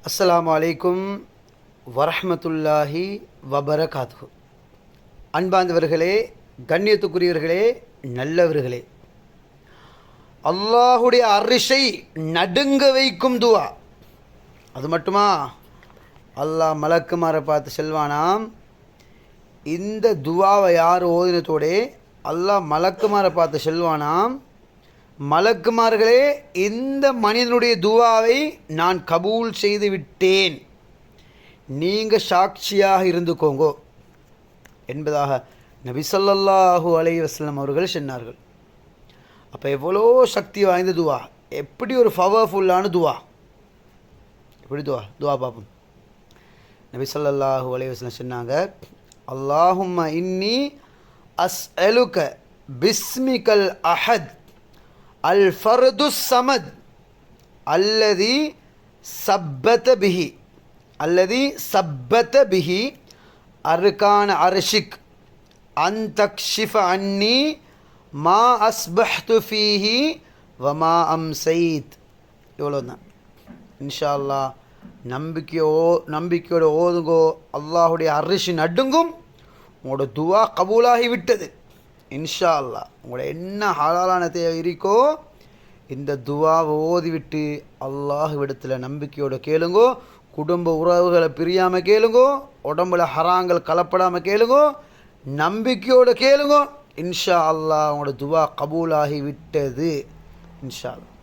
அஸ்ஸலாமு அலைக்கும் வரஹ்மத்துல்லாஹி வபரகாத்துஹு. அன்பார்ந்தவர்களே, கண்ணியத்துக்குரியவர்களே, நல்லவர்களே, அல்லாஹுடைய அரிஷை நடுங்க வைக்கும் துவா. அது மட்டுமா, அல்லாஹ் மலக்குமாரை பார்த்து செல்வானாம், இந்த துவாவை யார் ஓதினத்தோடே அல்லாஹ் மலக்குமாரை பார்த்து செல்வானாம், மலக்குமார்களே, இந்த மனிதனுடைய துவாவை நான் கபூல் செய்து விட்டேன், நீங்கள் சாட்சியாக இருந்துக்கோங்கோ என்பதாக நபி ஸல்லல்லாஹு அலைஹி வஸல்லம் அவர்கள் சொன்னார்கள். அப்போ எவ்வளோ சக்தி வாய்ந்த துவா, எப்படி ஒரு பவர்ஃபுல்லான துவா. எப்படி துவா பார்ப்போம். நபி ஸல்லல்லாஹு அலைஹி வஸல்லம் சொன்னாங்க, அல்லாஹும்ம இன்னி அஸ்அலுக பிஸ்மிகல் அஹத் அல் ஃபர்து சமத் அல்லதி சப்பத பிஹி அர்கான அர்ஷிக் அன் தக்ஷிஃப அன்னி மா அஸ்பஹ்து ஃபீஹி வமா அம்சைத். இவ்வளோ தான். இன்ஷா அல்லாஹ் நம்பிக்கையோடு ஓதுங்கோ. அல்லாஹுடைய அரிசி நடுங்கும், உங்களோட துவா கபூலாகி விட்டது. இன்ஷா அல்லாஹ் உங்களோட என்ன ஹலாலான தேவை இருக்கோ இந்த துவாவை ஓதிவிட்டு அல்லாஹ்விடத்தில் நம்பிக்கையோடு கேளுங்கோ. குடும்ப உறவுகளை பிரியாமல் கேளுங்கோ, உடம்புல ஹராங்கள் கலப்படாமல் கேளுங்கோ, நம்பிக்கையோடு கேளுங்கோ. இன்ஷா அல்லாஹ் உங்களோட துவா கபூலாகி விட்டது. இன்ஷா அல்லாஹ்.